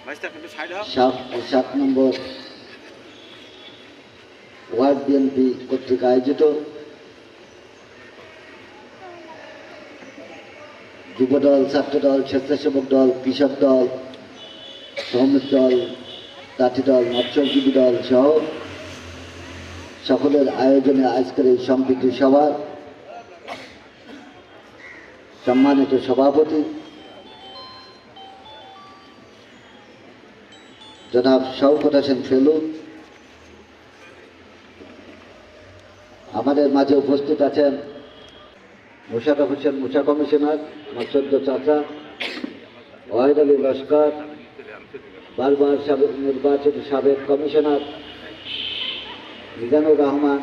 7 নম্বর word BNP কর্তৃক আয়োজিত যুবদল, ছাত্রদল, স্বেচ্ছাসেবক দল, কৃষক দল, শ্রমিক দল, তাঁতি দল, মৎস্যজীবী দল সহ সকলের আয়োজনে আজকের এই সম্প্রীতি সভার সম্মানিত সভাপতি জনাব শওকত হোসেন ফেলু, আমাদের মাঝে উপস্থিত আছেন মোশাররফ হোসেন মুসা কমিশনার, আমার সদ্য চাচা ওয়াহিদ আলী লস্কর, বারবার নির্বাচিত সাবেক কমিশনার মিজানুর রহমান,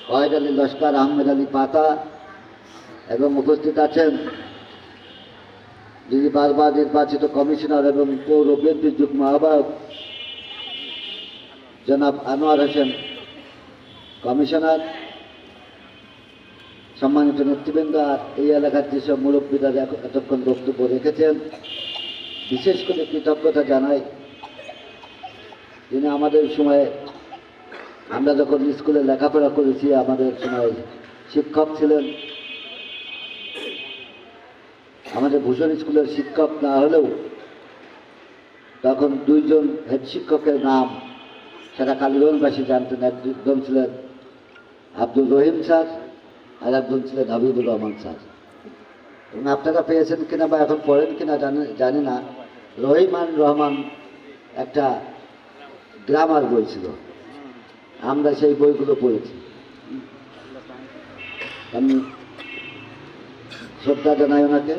ওয়াহিদ আলী লস্কর, আহমেদ আলী পাতা এবং উপস্থিত আছেন যিনি বারবার নির্বাচিত কমিশনার এবং পৌর বিএনপির যুগ্ম আহ্বায়ক জনাব আনোয়ার হোসেন কমিশনার, সম্মানিত নেতৃবৃন্দ, আর এই এলাকার যেসব মুরব্বীরা এতক্ষণ বক্তব্য রেখেছেন, বিশেষ করে কৃতজ্ঞতা জানাই যিনি আমাদের সময়ে, আমরা যখন স্কুলে লেখাপড়া করেছি আমাদের সময় শিক্ষক ছিলেন। আমাদের ভূষণ স্কুলের শিক্ষক না হলেও তখন 2 জন হেড শিক্ষকের নাম সেটা কালীগঞ্জবাসী জানতেন। একজন ছিলেন আব্দুল রহিম স্যার আর একজন ছিলেন হাবিবুর রহমান স্যার। এবং আপনারা পেয়েছেন কিনা বা এখন পড়েন কিনা জানি না, রহিমান রহমান একটা গ্রামার বই ছিল, আমরা সেই বইগুলো পড়েছি। আমি শ্রদ্ধা জানাই ওনাকে,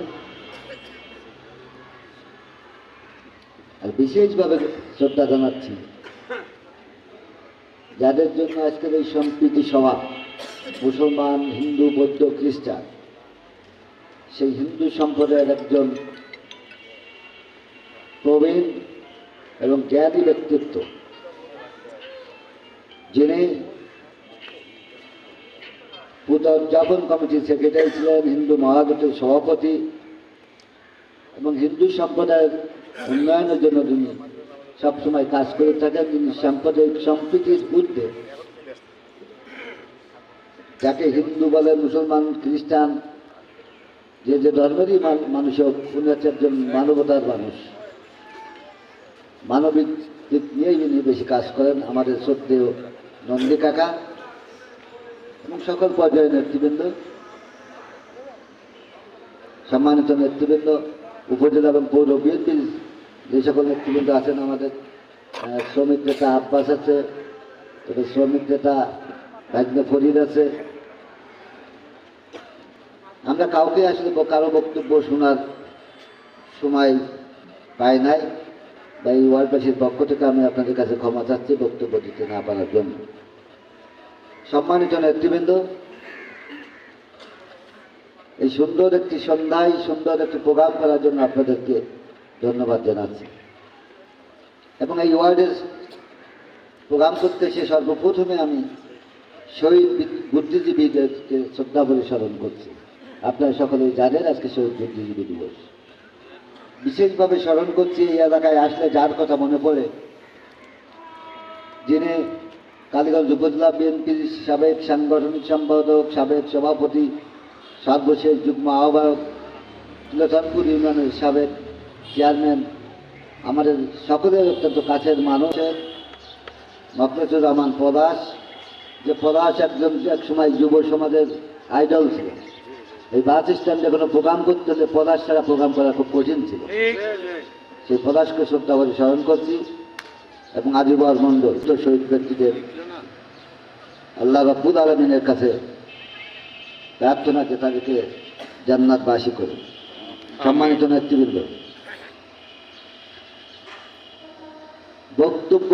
আর বিশেষভাবে শ্রদ্ধা জানাচ্ছি যাদের জন্য আজকের এই সম্প্রীতি সভা, মুসলমান, হিন্দু, বৌদ্ধ, খ্রিস্টান, সেই হিন্দু সম্প্রদায়ের একজন প্রবীণ এবং জ্ঞানী ব্যক্তিত্ব, যিনি পূজা উদযাপন কমিটির সেক্রেটারি ছিলেন, হিন্দু মহাজোটের সভাপতি এবং হিন্দু সম্প্রদায়ের উন্নয়নের জন্য তিনি সবসময় কাজ করে থাকেন। তিনি সাম্প্রদায়িক সম্প্রীতির ঊর্ধ্বে, যাকে হিন্দু বলে, মুসলমান, খ্রিস্টান, যে ধর্মেরই মানুষ হোক, উনি হচ্ছে একজন মানবতার মানুষ, মানবিক দিক নিয়েই তিনি বেশি কাজ করেন। আমাদের শ্রদ্ধেয় নন্দী কাকা এবং সকল পর্যায়ের নেতৃবৃন্দ, সম্মানিত নেতৃবৃন্দ, উপজেলা এবং পৌর বিএনপির যে সকল নেতৃবৃন্দ আছেন, আমাদের শ্রমিক নেতা আব্বাস আছে, তবে শ্রমিক নেতা ভাগ্নে ফরিদ আছে। আমরা কাউকে আসলে কারো বক্তব্য শোনার সময় পাই নাই, বা এই ওয়ার্ডবাসীর পক্ষ থেকে আমি আপনাদের কাছে ক্ষমা চাচ্ছি বক্তব্য দিতে না পারার জন্য। সম্মানিত নেতৃবৃন্দ, এই সুন্দর একটি সন্ধ্যায় সুন্দর একটি প্রোগ্রাম করার জন্য আপনাদেরকে ধন্যবাদ জানাচ্ছি। এবং এই ওয়ার্ডের প্রোগ্রাম করতে এসে সর্বপ্রথমে আমি শহীদ বুদ্ধিজীবীদেরকে শ্রদ্ধাভরে স্মরণ করছি। আপনারা সকলেই জানেন আজকে শহীদ বুদ্ধিজীবী দিবস। বিশেষভাবে স্মরণ করছি এই এলাকায় আসলে যার কথা মনে পড়ে, যিনি কালীগঞ্জ উপজেলা বিএনপির সাবেক সাংগঠনিক সম্পাদক, সাবেক সভাপতি, সর্বশেষ যুগ্ম আহ্বায়ক, তিলোচনপুর ইউনিয়নের সাবেক চেয়ারম্যান, আমাদের সকলের অত্যন্ত কাছের মানুষ মকলেছুর রহমান পলাশ, যে পলাশ এক সময় যুব সমাজের আইডল ছিল। এই বাস স্ট্যান্ডে কোনো প্রোগ্রাম করতে হলে পলাশ ছাড়া প্রোগ্রাম করা খুব কঠিন ছিল। সেই পলাশকে শ্রদ্ধা করে স্মরণ করছি এবং আজিবর মণ্ডল শহীদ ব্যক্তিদের আল্লাহ রাব্বুল আলামিনের কাছে প্রার্থনাকে তাদেরকে জান্নাতবাসী করে। সম্মানিত নেতৃবৃন্দ, বক্তব্য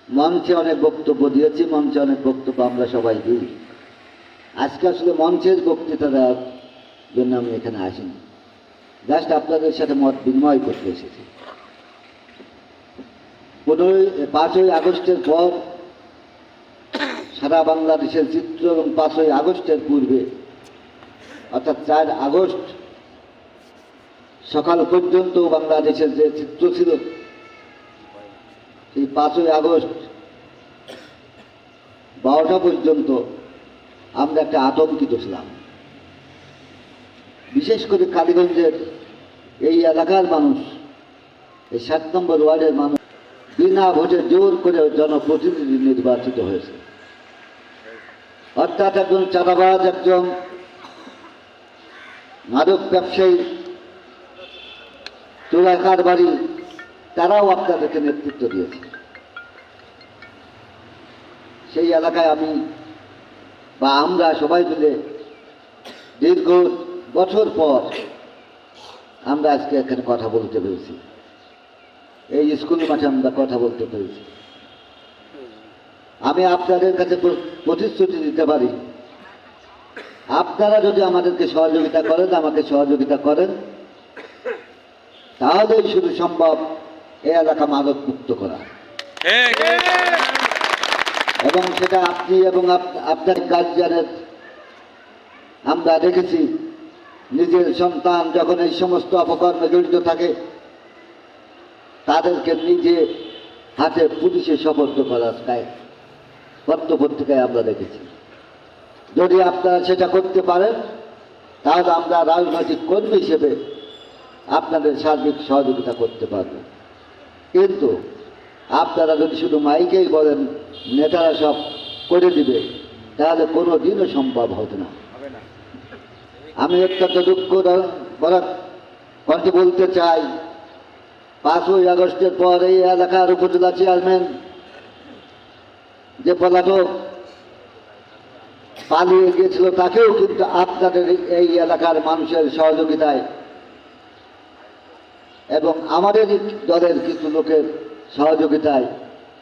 মঞ্চে অনেক বক্তব্য দিয়েছি, মঞ্চে অনেক বক্তব্য আমরা সবাই দিই। আজকে আসলে মঞ্চের বক্তৃতা দেওয়ার জন্য আমি এখানে আসিনি, জাস্ট আপনাদের সাথে মত বিনিময় করতে এসেছি। 5ই আগস্টের পর সারা বাংলাদেশের চিত্র এবং 5ই আগস্টের পূর্বে অর্থাৎ 4 আগস্ট সকাল পর্যন্ত বাংলাদেশের যে চিত্র ছিল, এই 5ই আগস্ট 12টা পর্যন্ত আমরা একটা আতঙ্কিত ছিলাম। বিশেষ করে কালীগঞ্জের এই এলাকার মানুষ, এই 7 নম্বর ওয়ার্ডের মানুষ বিনা ভোটে জোর করে জনপ্রতিনিধি নির্বাচিত হয়েছে। অর্থাৎ একজন চাঁদাবাজ, একজন মাদক ব্যবসায়ী, চোরাকার বাড়ি, তারাও আপনাদেরকে নেতৃত্ব দিয়েছে। সেই এলাকায় আমি বা আমরা সবাই মিলে দীর্ঘ বছর পর আমরা আজকে এখানে কথা বলতে পেরেছি। এই স্কুল মাঠে আমরা কথা বলতে পেরেছি। আমি আপনাদের কাছে প্রতিশ্রুতি দিতে পারি, আপনারা যদি আমাদেরকে সহযোগিতা করেন, আমাকে সহযোগিতা করেন, তাহলেই শুধু সম্ভব এই এলাকা মাদক মুক্ত করা। এবং সেটা আপনি এবং আপনার গার্জিয়ানের আমরা দেখেছি, নিজের সন্তান যখন এই সমস্ত অপকর্মে জড়িত থাকে তাদেরকে নিজে হাতে পুলিশে সোপর্দ করার পত্রপত্রিকায় আমরা দেখেছি। যদি আপনারা সেটা করতে পারেন তাহলে আমরা রাজনৈতিক কর্মী হিসেবে আপনাদের সার্বিক সহযোগিতা করতে পারব। কিন্তু আপনারা যদি শুধু মাইকেই বলেন নেতারা সব করে দিবে, তাহলে কোনো দিনও সম্ভব হবে না। আমি অত্যন্ত দুঃখ কণ্ঠে বলতে চাই, 5ই আগস্টের পর এই এলাকার উপজেলা চেয়ারম্যান যে পলাতক পালিয়ে গিয়েছিল, তাকেও কিন্তু আপনাদের এই এলাকার মানুষের সহযোগিতায় এবং আমাদের দলের কিছু লোকের সহযোগিতায়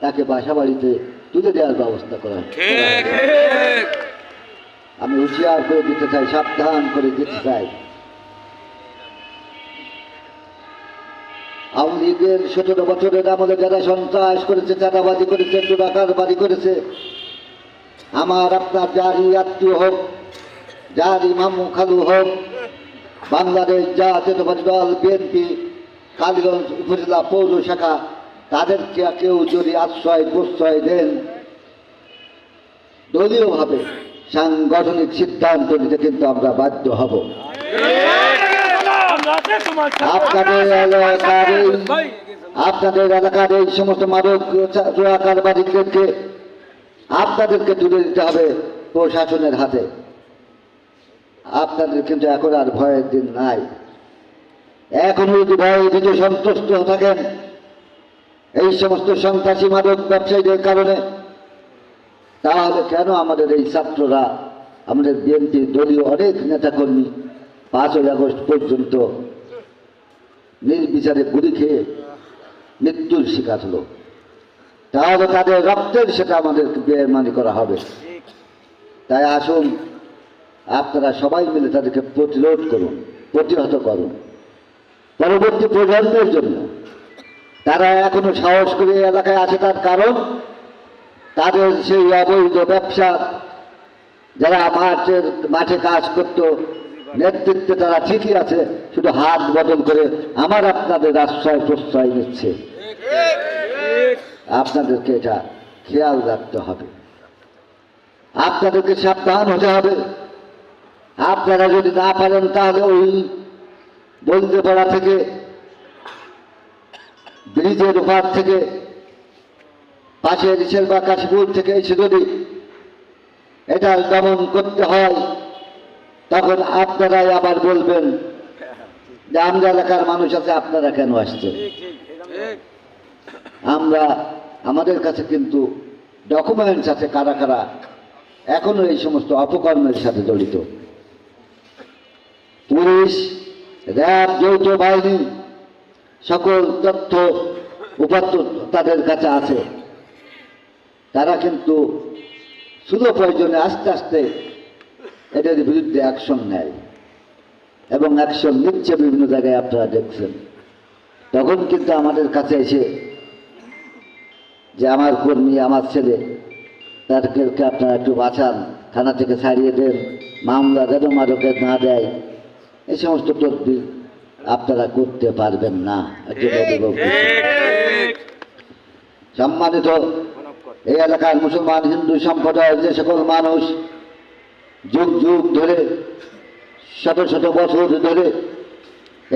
তাকে বাসা বাড়িতে তুলে দেওয়ার ব্যবস্থা করা হয়। আমি হুঁশিয়ার করে দিতে চাই, সাবধান করে দিতে চাই, আওয়ামী লীগের 17 বছরের আমলে যারা সন্ত্রাস করেছে, চাঁদাবাজি করেছে, চোরাকারবাজি করেছে, আমার আপনার যারই আত্মীয় হোক, যারই মামু খালু হোক, বাংলাদেশ জাতীয়তাবাদী দল বিএনপি কালীগঞ্জ উপজেলা পৌর শাখা, তাদেরকে কেউ যদি আশ্রয় প্রশ্রয় দেন, দলীয়ভাবে সাংগঠনিক সিদ্ধান্ত নিতে কিন্তু আমরা বাধ্য হব। আপনাদের এলাকার এই সমস্ত মাদক চোরাকারবারিদেরকে আপনাদেরকে তুলে দিতে হবে প্রশাসনের হাতে। আপনাদের কিন্তু এখন আর ভয়ের দিন নাই। এখন যদি ভয় ভীত সন্তুষ্ট থাকেন এই সমস্ত সন্ত্রাসী মাদক ব্যবসায়ীদের কারণে, তাহলে কেন আমাদের এই ছাত্ররা, আমাদের বিএনপি দলীয় অনেক নেতাকর্মী 5ই আগস্ট পর্যন্ত নির্বিচারে গুলি খেয়ে মৃত্যুর শিকার হলো? তাহলে তাদের রক্তের সেটা আমাদের বেইমানি করা হবে। তাই আসুন আপনারা সবাই মিলে তাদেরকে প্রতিরোধ করুন, প্রতিহত করুন। পরবর্তী প্রজন্মের জন্য তারা এখনো সাহস করে এলাকায় আছে, তার কারণ তাদের সেই অবৈধ ব্যবসা, যারা মাঠে কাজ করত, নেতৃত্বে তারা ঠিকই আছে, শুধু হাত বদল করে আমার আপনাদের আশ্রয় প্রশ্রয় নিচ্ছে। আপনাদেরকে এটা খেয়াল রাখতে হবে, আপনাদেরকে সাবধান হতে হবে। আপনারা যদি না পারেন তাহলে ওই বলদেপাড়া থেকে, ব্রিজের ওপার থেকে, পাশে রিসেল বা কাশীপুর থেকে এসে যদি এটা দমন করতে হয়, তখন আপনারাই আবার বলবেন যে আমরা এলাকার মানুষ আছে, আপনারা কেন আসছেন? আমাদের কাছে কিন্তু ডকুমেন্টস আছে কারা কারা এখনো এই সমস্ত অপকর্মের সাথে জড়িত। পুলিশ, র্যাব, যৌথ বাহিনী সকল তথ্য উপাত্ত তাদের কাছে আছে। তারা কিন্তু শুধু প্রয়োজনে আস্তে আস্তে এদের বিরুদ্ধে অ্যাকশন নেয় এবং অ্যাকশন নিচ্ছে বিভিন্ন জায়গায়, আপনারা দেখছেন। তখন কিন্তু আমাদের কাছে এসে যে আমার কর্মী, আমার ছেলে, তাদেরকে আপনারা একটু বাঁচান, থানা থেকে ছাড়িয়ে দেন, মামলা যেন মাদকের না দেয়, এই সমস্ত তদবির আপনারা করতে পারবেন না। সম্মানিত এই এলাকার মুসলমান হিন্দু সম্প্রদায়ের যে সকল মানুষ যুগ যুগ ধরে শত শত বছর ধরে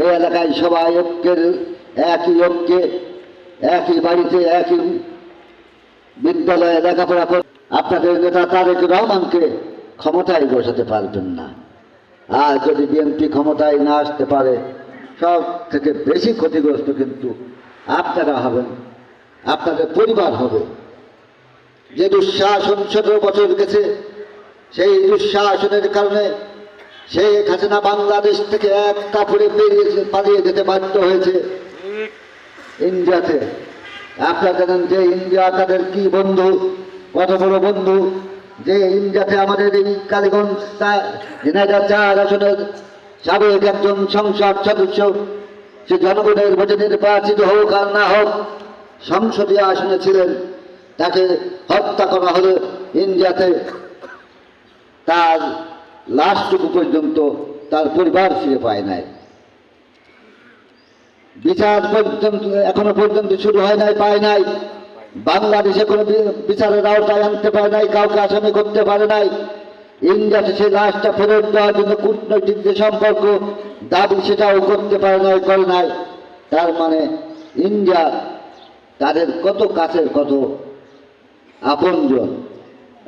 এই এলাকায় সবাই ঐক্যে একই বাড়িতে একই বিদ্যালয়ে লেখাপড়া করে আপনাদের নেতা তারেক রহমানকে ক্ষমতায় বসাতে পারবেন না। আর যদি বিএনপি ক্ষমতায় না আসতে পারে, সব থেকে বেশি ক্ষতিগ্রস্ত কিন্তু আপনারা হবেন, আপনাদের পরিবার হবে। যে দুঃশাসন 17 বছর গেছে, সেই দুঃশাসনের কারণে শেখ হাসিনা বাংলাদেশ থেকে এক কাপড়ে পালিয়ে যেতে বাধ্য হয়েছে ইন্ডিয়াতে। আপনারা জানেন যে ইন্ডিয়া তাদের কি বন্ধু, কত বড় বন্ধু, যে ইন্ডিয়াতে আমাদের এই কালীগঞ্জ ঝিনাইদহ 4 আসনের সাবেক একজন সংসদ সদস্য, সে জনগণের ভোটে নির্বাচিত হোক আর না হোক, সংসদীয় আসনে ছিলেন, তাকে হত্যা করা হলো ইন্ডিয়াতে। তার লাশটুকু পর্যন্ত তার পরিবার ফিরে পায় নাই। বিচার পর্যন্ত এখনো পর্যন্ত শুরু হয় নাই, পায় নাই। বাংলাদেশে কোনো বিচারের আওতায় আনতে পারে নাই, কাউকে আসামি করতে পারে নাই। ইন্ডিয়াতে সেই লাশটা ফেরত দেওয়ার জন্য কূটনৈতিক যে সম্পর্ক দাবি, সেটাও করতে পারে নাই, করে নাই। তার মানে ইন্ডিয়া তাদের কত কাছের, কত আপনজন।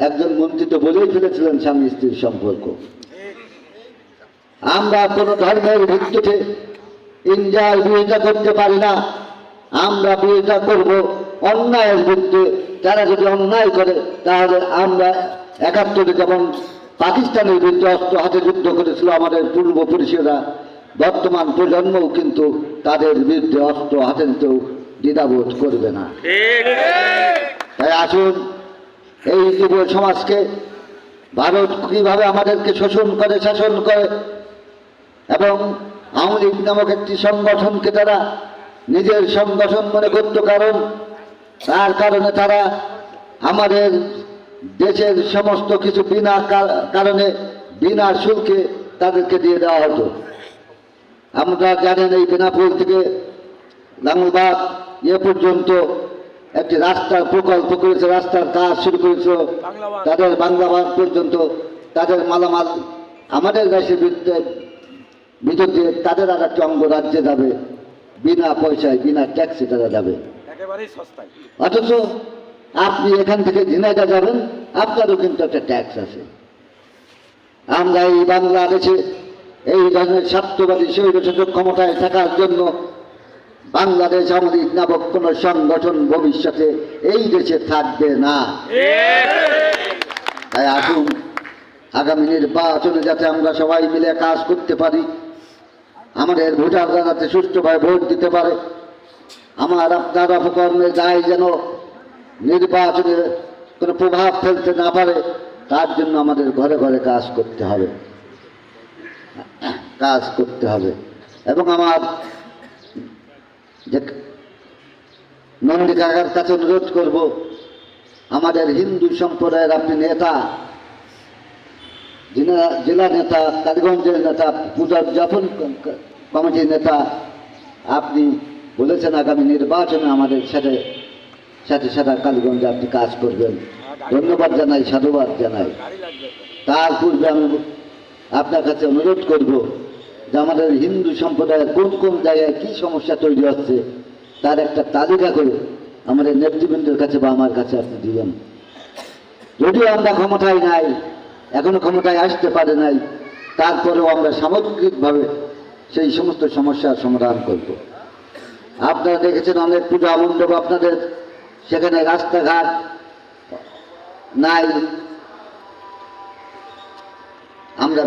একজন মন্ত্রী তো বলেই ফেলেছিলেন স্বামী স্ত্রীর সম্পর্ক। আমরা কোনো ধর্মের ভিত্তিতে ইন্ডিয়ার বিরোধিতা করতে পারি না, আমরা বিরোধিতা করব অন্যায়ের বিরুদ্ধে। তারা যদি অন্যায় করে, তাহলে আমরা 71-এ যেমন পাকিস্তানের বিরুদ্ধে অস্ত্র হাতে যুদ্ধ করেছিল আমাদের পূর্বপুরুষেরা, বর্তমান প্রজন্মও কিন্তু তাদের বিরুদ্ধে অস্ত্র হাতে নিতেও দ্বিধাবোধ করবে না। তাই আসুন, এই যুব সমাজকে ভারত কিভাবে আমাদেরকে শোষণ করে, শাসন করে, এবং আওয়ামী লীগ নামক একটি সংগঠনকে তারা নিজের সংগঠন মনে করত, কারণ তার কারণে তারা আমাদের দেশের সমস্ত কিছু বিনা কারণে, বিনা শুল্কে তাদেরকে দিয়ে দেওয়া হতো। আমরা জানেন এই বেনাপোল থেকে লাঙ্গলবাগ পর্যন্ত একটি রাস্তার প্রকল্প করেছে, রাস্তার কাজ শুরু করেছিল। তাদের বাংলাবাগ পর্যন্ত তাদের মালামাল আমাদের দেশের ভিতর দিয়ে তাদের আর একটা অঙ্গরাজ্যে যাবে, বিনা পয়সায়, বিনা ট্যাক্সে তারা যাবে। অথচ আপনি এখান থেকে ঝিনাইদহ যাবেন, আপনারও কিন্তু একটা ট্যাক্স আছে। আমরা এই বাংলাদেশে এই ধরনের স্বার্থবাদী স্বৈরশাসক ক্ষমতায় থাকার জন্য বাংলাদেশ আওয়ামী লীগ নামক কোন সংগঠন ভবিষ্যতে এই দেশে থাকবে না। তাই আসুন, আগামী নির্বাচনে যাতে আমরা সবাই মিলে কাজ করতে পারি, আমাদের ভোটাররা যাতে সুষ্ঠুভাবে ভোট দিতে পারে, আমার আপনার অপকর্মের দায় যেন নির্বাচনে কোনো প্রভাব ফেলতে না পারে, তার জন্য আমাদের ঘরে ঘরে কাজ করতে হবে, এবং আমার যে নন্দী কাকার কাছে অনুরোধ করব, আমাদের হিন্দু সম্প্রদায়ের আপনি নেতা, জেলা নেতা, কালীগঞ্জের নেতা, পূজা উদযাপন কমিটির নেতা, আপনি বলেছেন আগামী নির্বাচনে আমাদের সাথে সাথে কালীগঞ্জে আপনি কাজ করবেন। ধন্যবাদ জানাই, সাধুবাদ জানাই। তার পূর্বে আমি আপনার কাছে অনুরোধ করব যে আমাদের হিন্দু সম্প্রদায়ের কোন কোন জায়গায় কি সমস্যা তৈরি হচ্ছে, তার একটা তালিকা করে আমাদের নেতৃবৃন্দের কাছে বা আমার কাছে আপনি দিবেন। যদিও আমরা ক্ষমতায় নাই, এখনো ক্ষমতায় আসতে পারে নাই, তারপরেও আমরা সামগ্রিকভাবে সেই সমস্ত সমস্যার সমাধান করব। আপনারা দেখেছেন অনেক পূজা মণ্ডপ আপনাদের, সেখানে রাস্তাঘাট নাই। আমরা